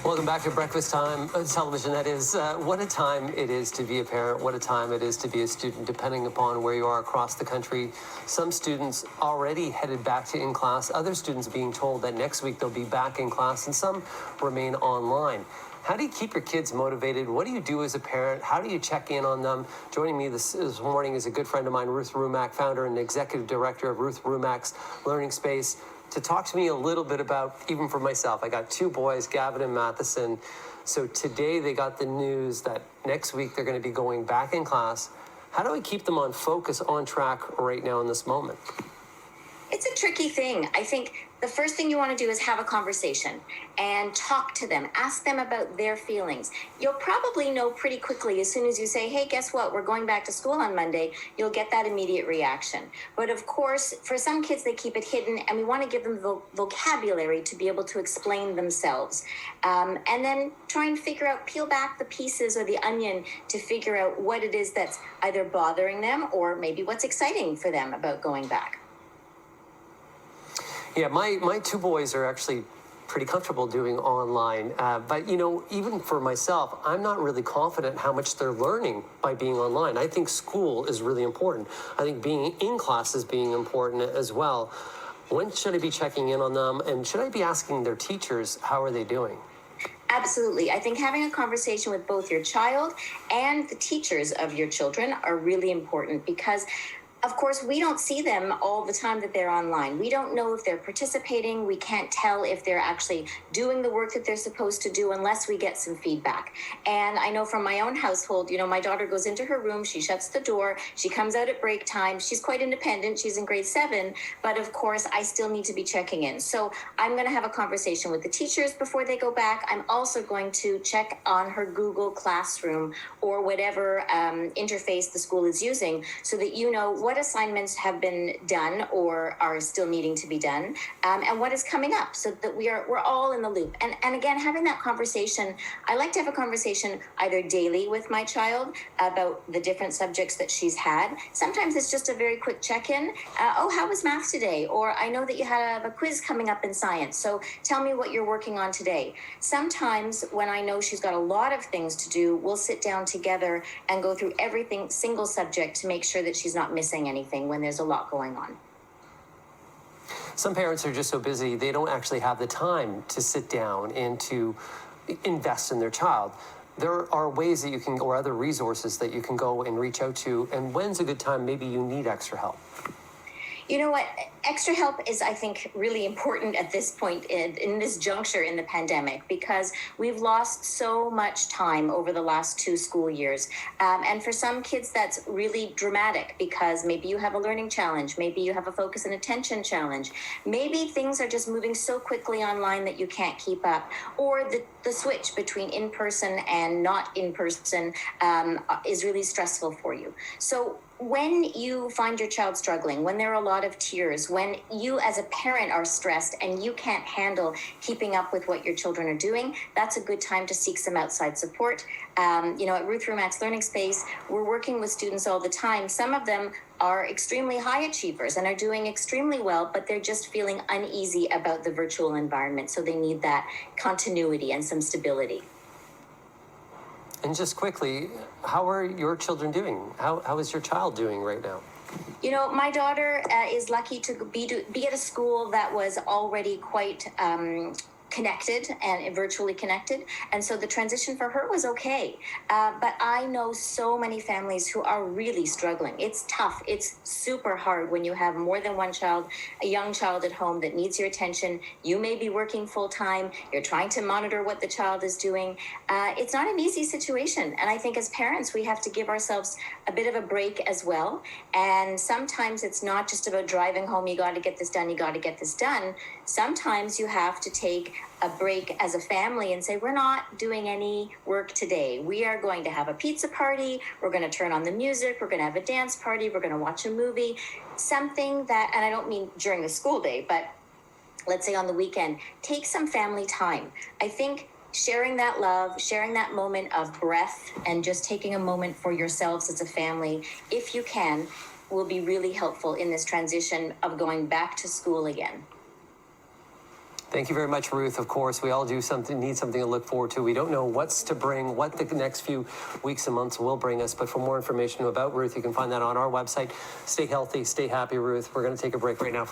Welcome back to Breakfast Time Television. That is, what a time it is to be a parent. What a time it is to be a student, depending upon where you are across the country. Some students already headed back to in-class. Other students being told that next week they'll be back in class, and some remain online. How do you keep your kids motivated? What do you do as a parent? How do you check in on them? Joining me this morning is a good friend of mine, Ruth Rumack, founder and executive director of Ruth Rumack's Learning Space, to talk to me a little bit about, even for myself, I got two boys, Gavin and Matheson. So today they got the news that next week they're going to be going back in class. How do I keep them on focus, on track right now in this moment? It's a tricky thing. I think the first thing you want to do is have a conversation and talk to them, ask them about their feelings. You'll probably know pretty quickly as soon as you say, hey, guess what? We're going back to school on Monday. You'll get that immediate reaction. But of course, for some kids, they keep it hidden, and we want to give them the vocabulary to be able to explain themselves. And then try and figure out, peel back the pieces or the onion to figure out what it is that's either bothering them or maybe what's exciting for them about going back. Yeah, my two boys are actually pretty comfortable doing online. But, you know, even for myself, I'm not really confident how much they're learning by being online. I think school is really important. I think being in class is being important as well. When should I be checking in on them? And should I be asking their teachers, how are they doing? Absolutely. I think having a conversation with both your child and the teachers of your children are really important because of course, we don't see them all the time that they're online. We don't know if they're participating. We can't tell if they're actually doing the work that they're supposed to do unless we get some feedback. And I know from my own household, you know, my daughter goes into her room, she shuts the door, she comes out at break time. She's quite independent. She's in grade 7. But of course, I still need to be checking in. So I'm going to have a conversation with the teachers before they go back. I'm also going to check on her Google Classroom or whatever interface the school is using so that you know what assignments have been done or are still needing to be done, and what is coming up, so that we're all in the loop. And again, having that conversation, I like to have a conversation either daily with my child about the different subjects that she's had. Sometimes it's just a very quick check-in. Oh, how was math today? Or I know that you have a quiz coming up in science, so tell me what you're working on today. Sometimes when I know she's got a lot of things to do, we'll sit down together and go through everything, single subject, to make sure that she's not missing anything when there's a lot going on. Some parents are just so busy, they don't actually have the time to sit down and to invest in their child. There are ways that you can, or other resources that you can go and reach out to, and when's a good time maybe you need extra help? You know what? Extra help is, I think, really important at this point in this juncture in the pandemic, because we've lost so much time over the last 2 school years. And for some kids, that's really dramatic because maybe you have a learning challenge. Maybe you have a focus and attention challenge. Maybe things are just moving so quickly online that you can't keep up. Or the switch between in-person and not in-person is really stressful for you. So when you find your child struggling, when there are a lot of tears, when you as a parent are stressed and you can't handle keeping up with what your children are doing, that's a good time to seek some outside support. You know, at Ruth Rumack's Learning Space, we're working with students all the time. Some of them are extremely high achievers and are doing extremely well, but they're just feeling uneasy about the virtual environment. So they need that continuity and some stability. And just quickly, how are your children doing? How is your child doing right now? You know, my daughter is lucky to be at a school that was already quite connected and virtually connected. And so the transition for her was okay. But I know so many families who are really struggling. It's tough. It's super hard when you have more than one child, a young child at home that needs your attention. You may be working full time. You're trying to monitor what the child is doing. It's not an easy situation. And I think as parents, we have to give ourselves a bit of a break as well. And sometimes it's not just about driving home. You got to get this done. You got to get this done. Sometimes you have to take a break as a family and say, we're not doing any work today. We are going to have a pizza party. We're going to turn on the music. We're going to have a dance party. We're going to watch a movie. Something that, and I don't mean during the school day, but let's say on the weekend, take some family time. I think sharing that love, sharing that moment of breath, and just taking a moment for yourselves as a family, if you can, will be really helpful in this transition of going back to school again. Thank you very much, Ruth. Of course, we all need something to look forward to. We don't know what's to bring, what the next few weeks and months will bring us, but for more information about Ruth, you can find that on our website. Stay healthy, stay happy, Ruth. We're going to take a break right now.